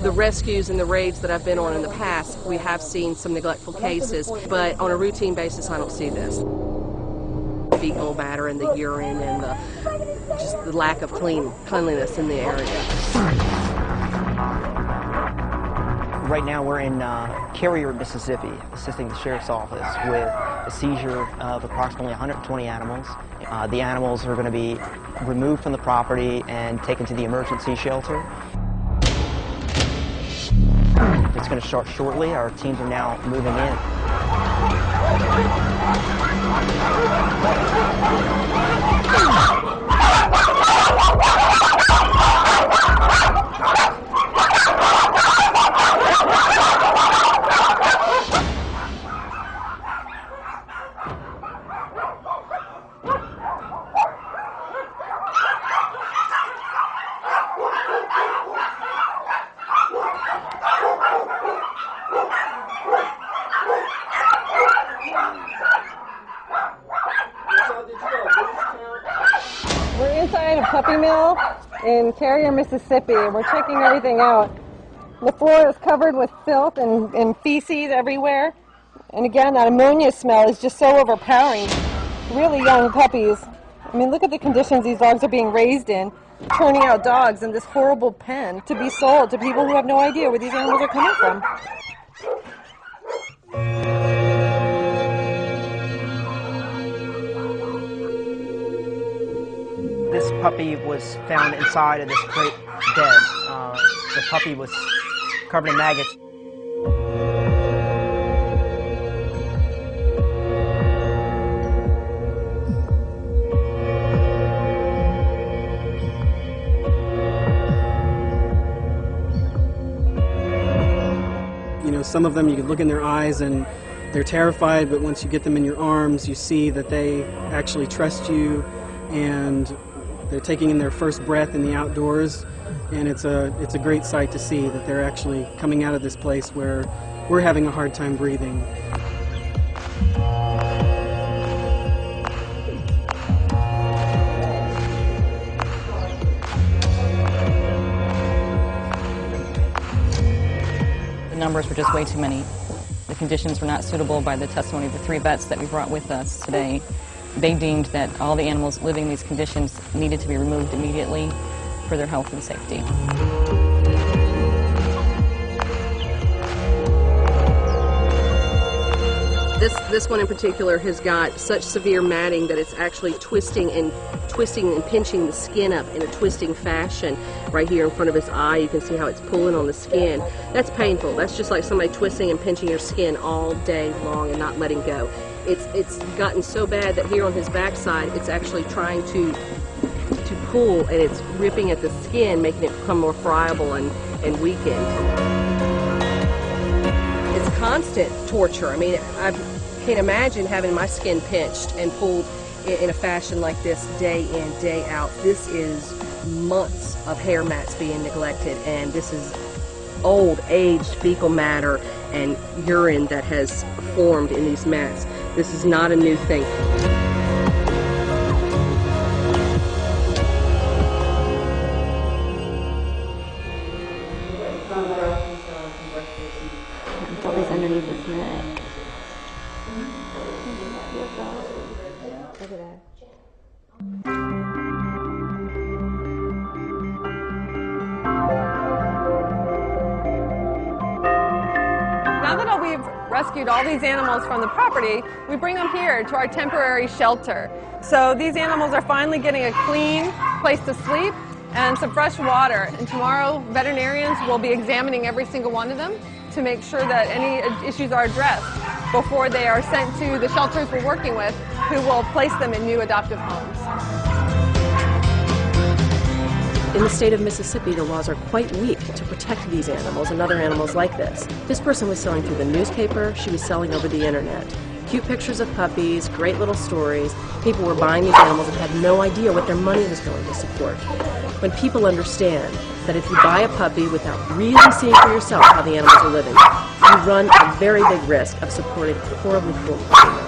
the rescues and the raids that I've been on in the past, we have seen some neglectful cases, but on a routine basis, I don't see this. Fecal matter and the urine and just the lack of cleanliness in the area. Right now we're in Carrier, Mississippi, assisting the Sheriff's Office with the seizure of approximately 120 animals. The animals are going to be removed from the property and taken to the emergency shelter. It's going to start shortly. Our teams are now moving in. We're inside a puppy mill in Carrier, Mississippi, and we're checking everything out. The floor is covered with filth and feces everywhere. And again, that ammonia smell is just so overpowering. Really young puppies. I mean, look at the conditions these dogs are being raised in, turning out dogs in this horrible pen to be sold to people who have no idea where these animals are coming from. This puppy was found inside of this crate dead. The puppy was covered in maggots. You know, some of them you can look in their eyes and they're terrified, but once you get them in your arms, you see that they actually trust you, and they're taking in their first breath in the outdoors, and it's a great sight to see that they're actually coming out of this place where we're having a hard time breathing. The numbers were just way too many. The conditions were not suitable by the testimony of the 3 vets that we brought with us today. They deemed that all the animals living in these conditions needed to be removed immediately for their health and safety. This one in particular has got such severe matting that it's actually twisting and pinching the skin up in a twisting fashion. Right here in front of his eye, you can see how it's pulling on the skin. That's painful. That's just like somebody twisting and pinching your skin all day long and not letting go. It's gotten so bad that here on his backside, it's actually trying to pull, and it's ripping at the skin, making it become more friable and weakened. It's constant torture. I mean, I can't imagine having my skin pinched and pulled in a fashion like this day in, day out. This is months of hair mats being neglected, and this is old, aged fecal matter and urine that has formed in these mats. This is not a new thing. Puppy's underneath his neck. Look at that. Now that we've rescued all these animals from the property, we bring them here to our temporary shelter. So these animals are finally getting a clean place to sleep and some fresh water. And tomorrow, veterinarians will be examining every single one of them to make sure that any issues are addressed before they are sent to the shelters we're working with, who will place them in new adoptive homes. In the state of Mississippi, the laws are quite weak to protect these animals and other animals like this. This person was selling through the newspaper, she was selling over the internet. Cute pictures of puppies, great little stories. People were buying these animals and had no idea what their money was going to support. When people understand that if you buy a puppy without really seeing for yourself how the animals are living, you run a very big risk of supporting horribly cruel puppies.